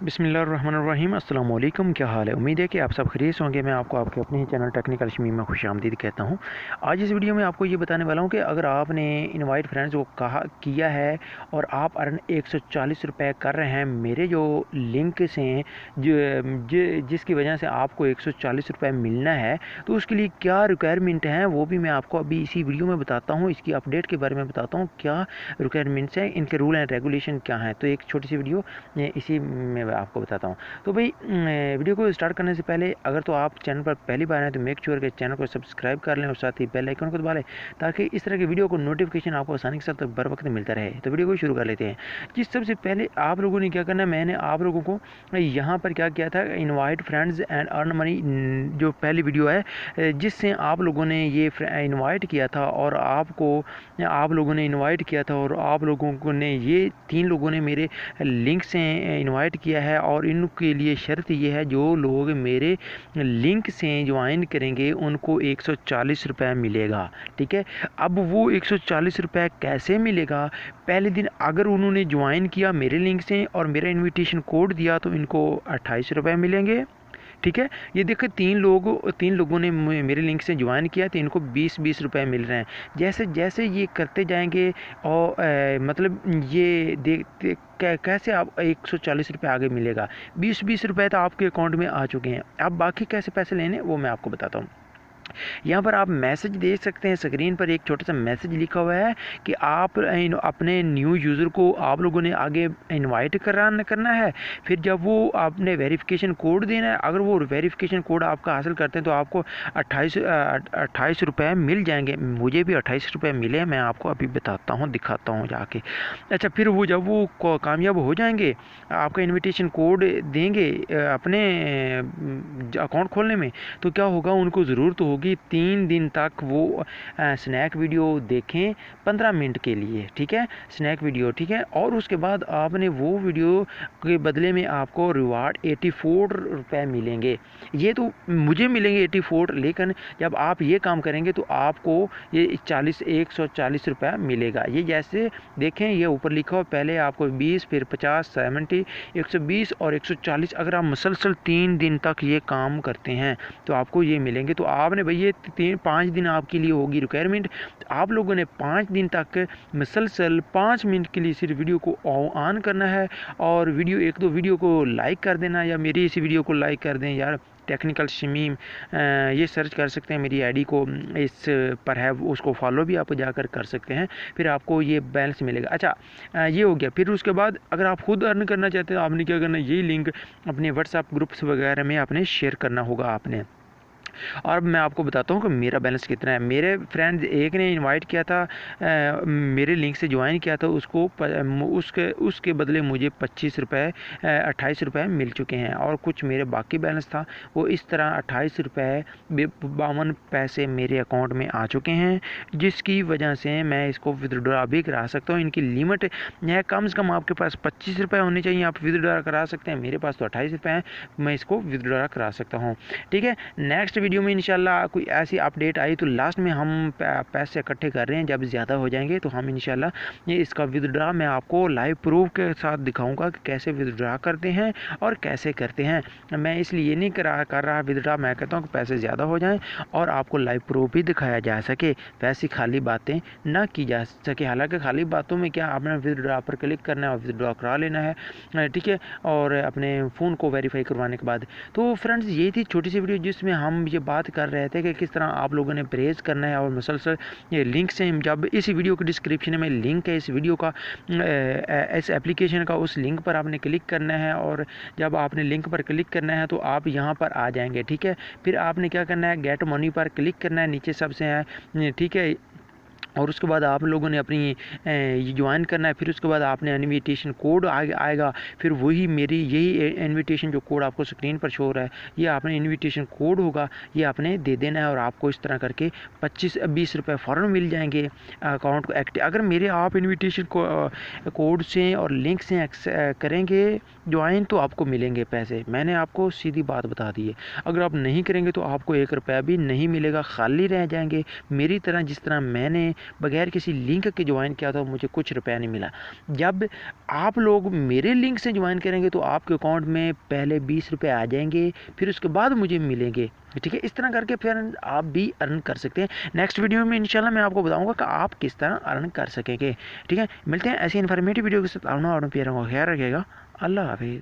बिस्मिल्लाहिर्रहमानिर्रहीम। अस्सलाम वालेकुम। क्या हाल है? उम्मीद है कि आप सब खैरियत से होंगे। मैं आपको आपके अपने ही चैनल टेक्निकल शमीम में खुशामदीद कहता हूँ। आज इस वीडियो में आपको ये बताने वाला हूँ कि अगर आपने इनवाइट फ्रेंड्स को कहा किया है और आप अर्न 140 रुपये कर रहे हैं मेरे जो लिंक से जिसकी वजह से आपको 140 रुपये मिलना है, तो उसके लिए क्या रिक्वायरमेंट है वो भी मैं आपको अभी इसी वीडियो में बताता हूँ। इसकी अपडेट के बारे में बताता हूँ, क्या रिक्वायरमेंट्स हैं, इनके रूल एंड रेगुलेशन क्या हैं। तो एक छोटी सी वीडियो इसी में आपको बताता हूँ। तो भाई वीडियो को स्टार्ट करने से पहले अगर तो आप चैनल पर पहली बार हैं तो मेक श्योर कि चैनल को सब्सक्राइब कर लें और साथ ही बेल आइकन को दबा लें ताकि इस तरह की वीडियो को नोटिफिकेशन आपको आसानी के साथ बर वक्त मिलता रहे। तो वीडियो को शुरू कर लेते हैं। जिस सबसे पहले आप लोगों ने क्या करना है, मैंने आप लोगों को यहाँ पर क्या किया था, invite friends and earn money जो पहली वीडियो है जिससे आप लोगों ने ये इनवाइट किया था और आप लोगों ने इनवाइट किया था और आप लोगों ने ये 3 लोगों ने मेरे लिंक से इनवाइट किया है और इनके लिए शर्त ये है जो लोग मेरे लिंक से ज्वाइन करेंगे उनको 140 रुपये मिलेगा। ठीक है, अब वो 140 रुपये कैसे मिलेगा? पहले दिन अगर उन्होंने ज्वाइन किया मेरे लिंक से और मेरा इनविटेशन कोड दिया तो इनको 28 रुपये मिलेंगे। ठीक है, ये देखो 3 लोगों ने मेरे लिंक से ज्वाइन किया तो इनको 20-20 रुपये मिल रहे हैं। जैसे जैसे ये करते जाएंगे और मतलब ये देखते कैसे आप 140 रुपये आगे मिलेगा। 20-20 रुपये तो आपके अकाउंट में आ चुके हैं। अब बाकी कैसे पैसे लेने वो मैं आपको बताता हूँ। यहाँ पर आप मैसेज दे सकते हैं, स्क्रीन पर एक छोटा सा मैसेज लिखा हुआ है कि आप अपने न्यू यूज़र को आप लोगों ने आगे इनवाइट करना है। फिर जब वो आपने वेरिफिकेशन कोड देना है, अगर वो वेरिफिकेशन कोड आपका हासिल करते हैं तो आपको 28 रुपये मिल जाएंगे। मुझे भी 28 रुपये मिले, मैं आपको अभी बताता हूँ, दिखाता हूँ जाके। अच्छा, फिर वो जब वो कामयाब हो जाएंगे, आपका इन्विटेशन कोड देंगे अपने अकाउंट खोलने में, तो क्या होगा, उनको ज़रूरत होगी 3 दिन तक वो स्नैक वीडियो देखें 15 मिनट के लिए। ठीक है, स्नैक वीडियो। ठीक है, और उसके बाद आपने वो वीडियो के बदले में आपको रिवार्ड 84 रुपये मिलेंगे। ये तो मुझे मिलेंगे 84, लेकिन जब आप ये काम करेंगे तो आपको ये 140 रुपये मिलेगा। ये जैसे देखें, ये ऊपर लिखा हो, पहले आपको 20, फिर 50, 70, 120 और 140। अगर आप मुसलसल 3 दिन तक ये काम करते हैं तो आपको ये मिलेंगे। तो आपने भाई ये 5 दिन आपके लिए होगी रिक्वायरमेंट। आप लोगों ने 5 दिन तक मुसलसल 5 मिनट के लिए सिर्फ वीडियो को ऑन करना है और एक दो वीडियो को लाइक कर देना, या मेरी इसी वीडियो को लाइक कर दें यार। टेक्निकल शमीम ये सर्च कर सकते हैं, मेरी आईडी को इस पर है, उसको फॉलो भी आप जाकर कर सकते हैं। फिर आपको ये बैलेंस मिलेगा। अच्छा, ये हो गया। फिर उसके बाद अगर आप खुद अर्न करना चाहते हैं, आपने क्या करना है, यही लिंक अपने व्हाट्सएप ग्रुप्स वगैरह में आपने शेयर करना होगा आपने। और मैं आपको बताता हूँ कि मेरा बैलेंस कितना है। मेरे फ्रेंड एक ने इनवाइट किया था, मेरे लिंक से ज्वाइन किया था, उसके बदले मुझे 25 रुपये 28 रुपये मिल चुके हैं और कुछ मेरे बाकी बैलेंस था वो इस तरह 28 रुपये 52 पैसे मेरे अकाउंट में आ चुके हैं, जिसकी वजह से मैं इसको विदड्रॉ भी करा सकता हूँ। इनकी लिमिट है कम से कम आपके पास 25 रुपये होने चाहिए, आप विदड्रॉ करा सकते हैं। मेरे पास तो 28 रुपये हैं, मैं इसको विदड्रॉ करा सकता हूँ। ठीक है, नेक्स्ट वीडियो में इंशाल्लाह कोई ऐसी अपडेट आई तो लास्ट में हम पैसे इकट्ठे कर रहे हैं, जब ज़्यादा हो जाएंगे तो हम इंशाल्लाह ये इसका विदड्रॉ मैं आपको लाइव प्रूफ के साथ दिखाऊंगा कि कैसे विदड्रॉ करते हैं और कैसे करते हैं। मैं इसलिए नहीं कर रहा विदड्रॉ, मैं कहता हूँ कि पैसे ज़्यादा हो जाएं और आपको लाइव प्रूफ भी दिखाया जा सके, वैसी खाली बातें ना की जा सके। हालाँकि खाली बातों में क्या, आपने विदड्रॉ पर क्लिक करना है और विदड्रॉ करा लेना है। ठीक है, और अपने फ़ोन को वेरीफाई करवाने के बाद। तो फ्रेंड्स, ये थी छोटी सी वीडियो जिसमें हम ये बात कर रहे थे कि किस तरह आप लोगों ने परहेज़ करना है और मुसलसल ये लिंक से, जब इस वीडियो के डिस्क्रिप्शन में लिंक है इस वीडियो का, इस एप्लीकेशन का, उस लिंक पर आपने क्लिक करना है और जब आपने लिंक पर क्लिक करना है तो आप यहाँ पर आ जाएंगे। ठीक है, फिर आपने क्या करना है, गेट मनी पर क्लिक करना है, नीचे सबसे है। ठीक है, और उसके बाद आप लोगों ने अपनी ज्वाइन करना है। फिर उसके बाद आपने इनविटेशन कोड आएगा, फिर वही मेरी यही इनविटेशन जो कोड आपको स्क्रीन पर शो हो रहा है, ये आपने इनविटेशन कोड होगा, ये आपने दे देना है और आपको इस तरह करके 25-20 रुपये फ़ौरन मिल जाएंगे अकाउंट को एक्टिव। अगर मेरे आप इनविटेशन कोड से और लिंक से करेंगे ज्वाइन तो आपको मिलेंगे पैसे। मैंने आपको सीधी बात बता दी है। अगर आप नहीं करेंगे तो आपको 1 रुपया भी नहीं मिलेगा, खाली रह जाएंगे। मेरी तरह जिस तरह मैंने बगैर किसी लिंक के ज्वाइन किया तो मुझे कुछ रुपया नहीं मिला। जब आप लोग मेरे लिंक से ज्वाइन करेंगे तो आपके अकाउंट में पहले 20 रुपये आ जाएंगे, फिर उसके बाद मुझे मिलेंगे। ठीक है, इस तरह करके फिर आप भी अर्न कर सकते हैं। नेक्स्ट वीडियो में इंशाल्लाह मैं आपको बताऊंगा कि आप किस तरह अर्न कर सकेंगे। ठीक है, मिलते हैं ऐसी इन्फॉर्मेटिव वीडियो के साथ। अपना और प्यारों का ख्याल रखिएगा। अल्लाह हाफिज़।